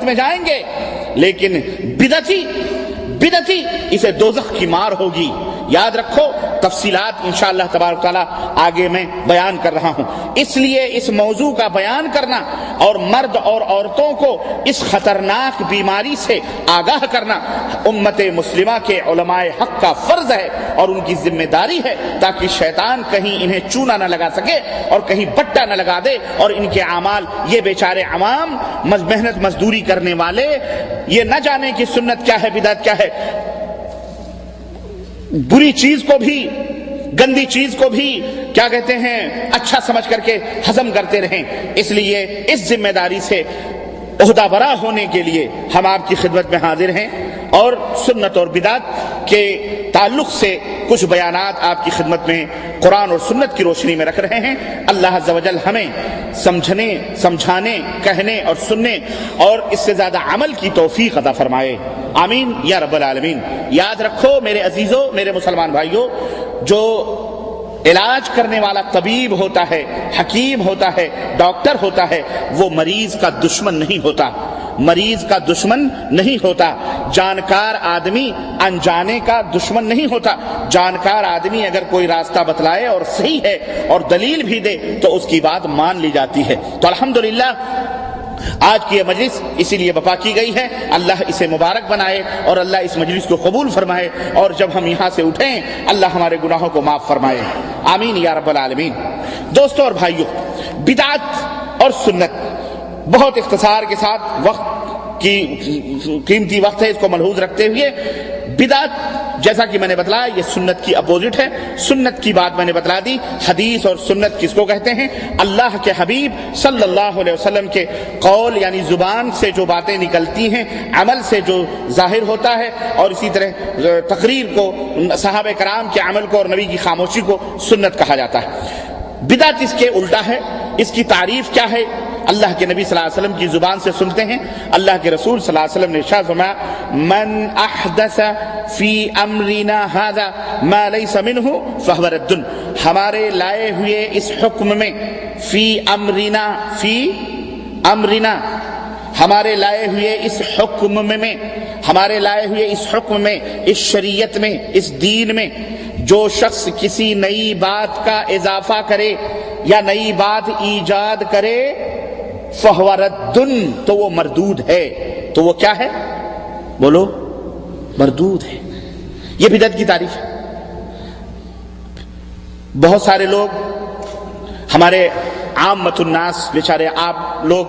میں جائیں گے، لیکن بدعتی اسے دوزخ کی مار ہوگی۔ یاد رکھو، تفصیلات انشاءاللہ تبارک تعالیٰ آگے میں بیان کر رہا ہوں۔ اس لیے اس موضوع کا بیان کرنا اور مرد اور عورتوں کو اس خطرناک بیماری سے آگاہ کرنا امت مسلمہ کے علماء حق کا فرض ہے اور ان کی ذمہ داری ہے، تاکہ شیطان کہیں انہیں چونا نہ لگا سکے اور کہیں بٹا نہ لگا دے، اور ان کے اعمال، یہ بیچارے عوام محنت مزدوری کرنے والے یہ نہ جانے کہ سنت کیا ہے، بدعت کیا ہے، بری چیز کو بھی، گندی چیز کو بھی کیا کہتے ہیں اچھا سمجھ کر کے ہضم کرتے رہیں۔ اس لیے اس ذمہ داری سے عہدہ برا ہونے کے لیے ہم آپ کی خدمت میں حاضر ہیں اور سنت اور بدعت کے تعلق سے کچھ بیانات آپ کی خدمت میں قرآن اور سنت کی روشنی میں رکھ رہے ہیں۔ اللہ عز و جل ہمیں سمجھنے، سمجھانے، کہنے اور سننے اور اس سے زیادہ عمل کی توفیق عطا فرمائے، آمین یا رب العالمین۔ یاد رکھو میرے عزیزوں، میرے مسلمان بھائیوں، جو علاج کرنے والا طبیب ہوتا ہے، حکیم ہوتا ہے، ڈاکٹر ہوتا ہے، وہ مریض کا دشمن نہیں ہوتا، مریض کا دشمن نہیں ہوتا۔ جانکار آدمی انجانے کا دشمن نہیں ہوتا۔ جانکار آدمی اگر کوئی راستہ بتلائے اور صحیح ہے اور دلیل بھی دے تو اس کی بات مان لی جاتی ہے۔ تو الحمدللہ آج کی یہ مجلس اسی لیے بپا کی گئی ہے۔ اللہ اسے مبارک بنائے اور اللہ اس مجلس کو قبول فرمائے، اور جب ہم یہاں سے اٹھیں اللہ ہمارے گناہوں کو معاف فرمائے، آمین یا رب العالمین۔ دوستوں اور بھائیوں، بدعت اور سنت، بہت اختصار کے ساتھ، وقت کی قیمتی وقت ہے، اس کو ملحوظ رکھتے ہوئے، بدعت جیسا کہ میں نے بتلایا یہ سنت کی اپوزٹ ہے۔ سنت کی بات میں نے بتلا دی۔ حدیث اور سنت کس کو کہتے ہیں؟ اللہ کے حبیب صلی اللہ علیہ وسلم کے قول یعنی زبان سے جو باتیں نکلتی ہیں، عمل سے جو ظاہر ہوتا ہے، اور اسی طرح تقریر کو، صحابہ کرام کے عمل کو اور نبی کی خاموشی کو سنت کہا جاتا ہے۔ بدعت اس کے الٹا ہے۔ اس کی تعریف کیا ہے؟ اللہ کے نبی صلی اللہ علیہ وسلم کی زبان سے سنتے ہیں۔ اللہ کے رسول صلی اللہ علیہ وسلم نے ارشاد فرمایا، من احدث فی امرنا ھذا ما لیس منہ فہو رد۔ ہمارے لائے ہوئے اس حکم میں، فی امرنا، فی امرنا، ہمارے لائے ہوئے اس حکم میں، ہمارے لائے ہوئے اس حکم میں، اس شریعت میں، اس دین میں، جو شخص کسی نئی بات کا اضافہ کرے یا نئی بات ایجاد کرے، فہو رد، تو وہ مردود ہے۔ تو وہ کیا ہے؟ بولو، مردود ہے۔ یہ بدعت کی تعریف ہے۔ بہت سارے لوگ، ہمارے عامۃ الناس، بیچارے آپ لوگ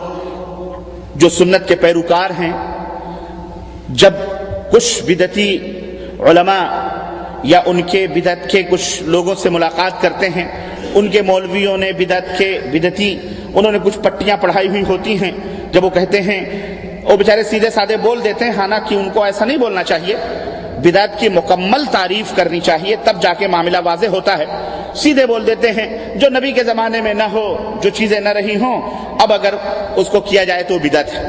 جو سنت کے پیروکار ہیں، جب کچھ بدعتی علماء یا ان کے بدعت کے کچھ لوگوں سے ملاقات کرتے ہیں، ان کے مولویوں نے بدعتی انہوں نے کچھ پٹیاں پڑھائی ہوئی ہوتی ہیں، جب وہ کہتے ہیں، وہ بیچارے سیدھے سادے بول دیتے ہیں، حالانکہ ان کو ایسا نہیں بولنا چاہیے، بدعت کی مکمل تعریف کرنی چاہیے، تب جا کے معاملہ واضح ہوتا ہے۔ سیدھے بول دیتے ہیں جو نبی کے زمانے میں نہ ہو، جو چیزیں نہ رہی ہوں، اب اگر اس کو کیا جائے تو بدعت ہے،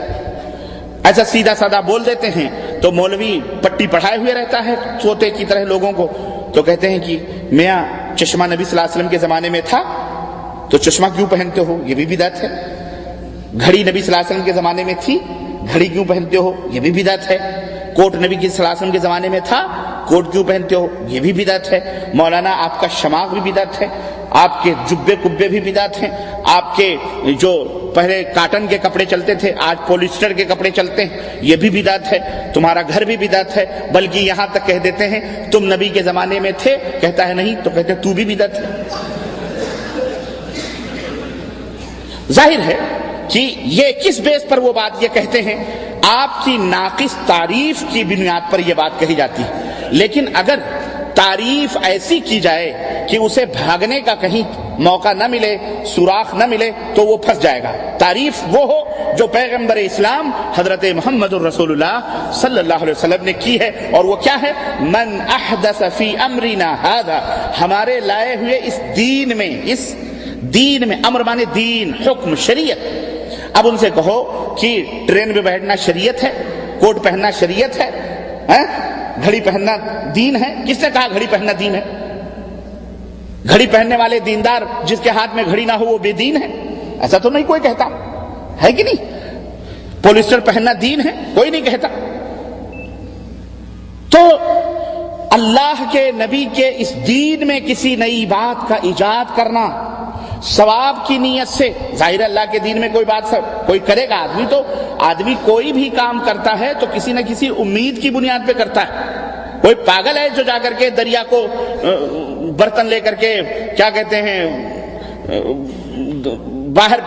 ایسا سیدھا سادہ بول دیتے ہیں۔ تو مولوی پٹی پڑھائے ہوئے رہتا ہے طوطے کی طرح لوگوں کو، تو کہتے ہیں کہ میاں چشمہ نبی صلی اللہ علیہ وسلم کے زمانے میں تھا تو چشمہ کیوں پہنتے ہو؟ یہ بھی بدعت ہے۔ گھڑی نبی صلی اللہ علیہ وسلم کے زمانے میں تھی، گھڑی کیوں پہنتے ہو؟ یہ بھی بدعت ہے۔ کوٹ نبی صلی اللہ علیہ وسلم کے زمانے میں تھا، کوٹ کیوں پہنتے ہو؟ یہ بھی بدعت ہے۔ مولانا آپ کا شماغ بھی بدعت ہے، آپ کے جبے کبے بھی بدعت ہیں، آپ کے جو پہلے کاٹن کے کپڑے چلتے تھے آج پولیسٹر کے کپڑے چلتے ہیں، یہ بھی بدعت ہے۔ تمہارا گھر بھی بدعت ہے، بلکہ یہاں تک کہہ دیتے ہیں تم نبی کے زمانے میں تھے، کہتا ہے نہیں، تو کہتے ہیں تو بھی بدعت ہے۔ ظاہر ہے کہ یہ کس بیس پر وہ بات یہ کہتے ہیں؟ آپ کی ناقص تعریف کی بنیاد پر یہ بات کہی جاتی ہے۔ لیکن اگر تعریف ایسی کی جائے کہ اسے بھاگنے کا کہیں موقع نہ ملے، سوراخ نہ ملے، تو وہ پھنس جائے گا۔ تعریف وہ ہو جو پیغمبر اسلام حضرت محمد الرسول اللہ صلی اللہ علیہ وسلم نے کی ہے، اور وہ کیا ہے؟ من احدث فی امرنا ھذا، ہمارے لائے ہوئے اس دین میں، اس دین میں، امر مانے دین، حکم، شریعت۔ اب ان سے کہو کہ ٹرین میں بیٹھنا شریعت ہے، کوٹ پہننا شریعت ہے، گھڑی پہننا دین ہے؟ کس نے کہا گھڑی پہننا دین ہے؟ گھڑی پہننے والے دیندار جس کے ہاتھ میں گھڑی نہ ہو وہ بے دین ہے؟ ایسا تو نہیں کوئی کہتا ہے کہ نہیں؟ پولیسٹر پہننا دین ہے؟ کوئی نہیں کہتا۔ تو اللہ کے نبی کے اس دین میں کسی نئی بات کا ایجاد کرنا ثواب کی نیت سے، ظاہر اللہ کے دین میں کوئی بات کوئی کرے گا آدمی کوئی بھی کام کرتا ہے تو کسی نہ کسی امید کی بنیاد پہ کرتا ہے۔ کوئی پاگل ہے جو جا کر کے دریا کو برتن لے کر کے کیا کہتے ہیں باہر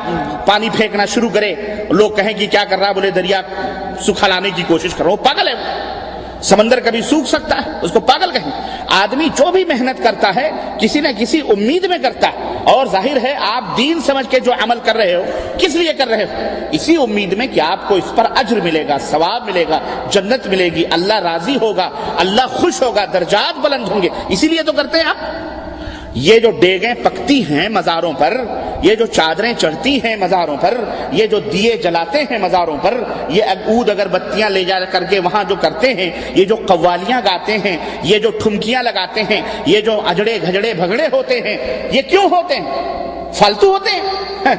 پانی پھینکنا شروع کرے، لوگ کہیں کہ کیا کر رہا، بولے دریا سکھا لانے کی کوشش کر رہا، وہ پاگل ہے۔ سمندر کبھی سوکھ سکتا ہے، اس کو پاگل کہیں۔ آدمی جو بھی محنت کرتا ہے کسی نہ کسی امید میں کرتا ہے، اور ظاہر ہے آپ دین سمجھ کے جو عمل کر رہے ہو کس لیے کر رہے ہو؟ اسی امید میں کہ آپ کو اس پر اجر ملے گا، ثواب ملے گا، جنت ملے گی، اللہ راضی ہوگا، اللہ خوش ہوگا، درجات بلند ہوں گے، اسی لیے تو کرتے ہیں آپ۔ یہ جو ڈیگیں پکتی ہیں مزاروں پر، یہ جو چادریں چڑھتی ہیں مزاروں پر، یہ جو دیے جلاتے ہیں مزاروں پر، یہ عود اگربتیاں لے جا کر کے وہاں جو کرتے ہیں، یہ جو قوالیاں گاتے ہیں، یہ جو ٹھمکیاں لگاتے ہیں، یہ جو اجڑے گھجڑے بھگڑے ہوتے ہیں، یہ کیوں ہوتے ہیں؟ فالتو ہوتے ہیں؟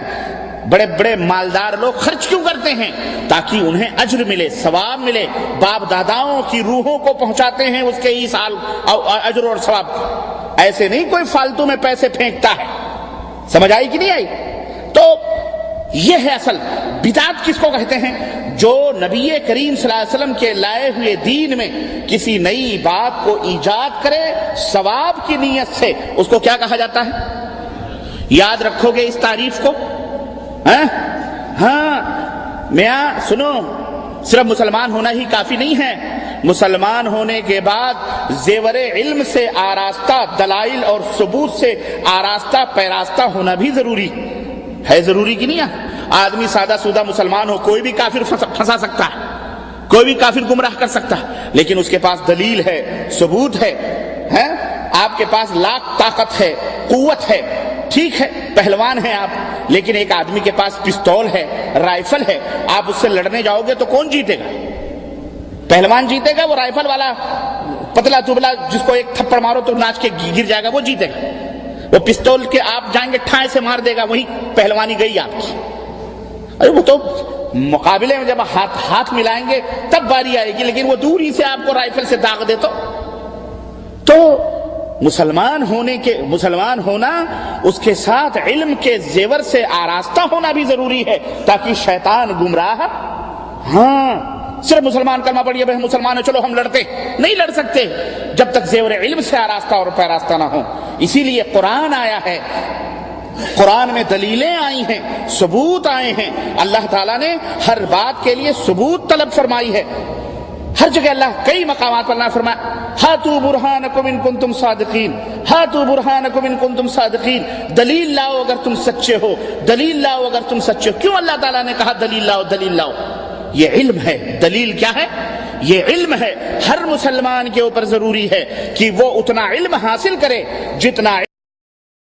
بڑے بڑے مالدار لوگ خرچ کیوں کرتے ہیں؟ تاکہ انہیں اجر ملے، ثواب ملے، باپ داداؤں کی روحوں کو پہنچاتے ہیں اس کے ہی سال اجر اور ثواب۔ ایسے نہیں کوئی فالتو میں پیسے پھینکتا ہے۔ سمجھ آئی کہ نہیں آئی؟ تو یہ ہے اصل بدعت کس کو کہتے ہیں؟ جو نبی کریم صلی اللہ علیہ وسلم کے لائے ہوئے دین میں کسی نئی بات کو ایجاد کرے ثواب کی نیت سے، اس کو کیا کہا جاتا ہے؟ یاد رکھو گے اس تعریف کو؟ ہاں میاں سنو، صرف مسلمان ہونا ہی کافی نہیں ہے، مسلمان ہونے کے بعد زیور علم سے آراستہ، دلائل اور ثبوت سے آراستہ پیراستہ ہونا بھی ضروری ہے۔ ضروری کی نہیں ہے؟ آدمی سادہ سودہ مسلمان ہو، کوئی بھی کافر پھنسا سکتا ہے، کوئی بھی کافر گمراہ کر سکتا ہے، لیکن اس کے پاس دلیل ہے، ثبوت ہے۔ آپ کے پاس لاکھ طاقت ہے، قوت ہے، ٹھیک ہے، پہلوان ہیں آپ، لیکن ایک آدمی کے پاس پستول ہے، رائفل ہے، آپ اس سے لڑنے جاؤ گے تو کون جیتے گا؟ پہلوان جیتے گا؟ وہ رائفل والا پتلا دبلا جس کو ایک تھپڑ مارو تو ناچ کے گر جائے گا، وہ جیتے گا؟ وہ پستول کے آپ جائیں گے ٹھائے سے مار دے گا، وہی پہلوانی گئی آپ کی۔ ارے وہ تو مقابلے میں جب ہاتھ ملائیں گے تب باری آئے گی، لیکن وہ دوری سے آپ کو رائفل سے داغ دے تو مسلمان ہونا اس کے ساتھ علم کے زیور سے آراستہ ہونا بھی ضروری ہے، تاکہ شیطان گمراہ صرف مسلمان کلمہ پڑھیے بھائی مسلمان ہے چلو ہم لڑتے نہیں لڑ سکتے جب تک زیور علم سے آراستہ اور پیراستہ نہ ہو۔ اسی لیے قرآن آیا ہے، قرآن میں دلیلیں آئی ہیں، ثبوت آئے ہیں، اللہ تعالیٰ نے ہر بات کے لیے ثبوت طلب فرمائی ہے۔ ہر جگہ اللہ کئی مقامات پر اللہ فرمایا ہاتوا برہانکم ان کنتم صادقین، ہاتوا برہانکم ان کنتم صادقین، دلیل لاؤ اگر تم سچے ہو، دلیل لاؤ اگر تم سچے ہو۔ کیوں اللہ تعالیٰ نے کہا دلیل لاؤ دلیل لاؤ؟ یہ علم ہے۔ دلیل کیا ہے؟ یہ علم ہے۔ ہر مسلمان کے اوپر ضروری ہے کہ وہ اتنا علم حاصل کرے جتنا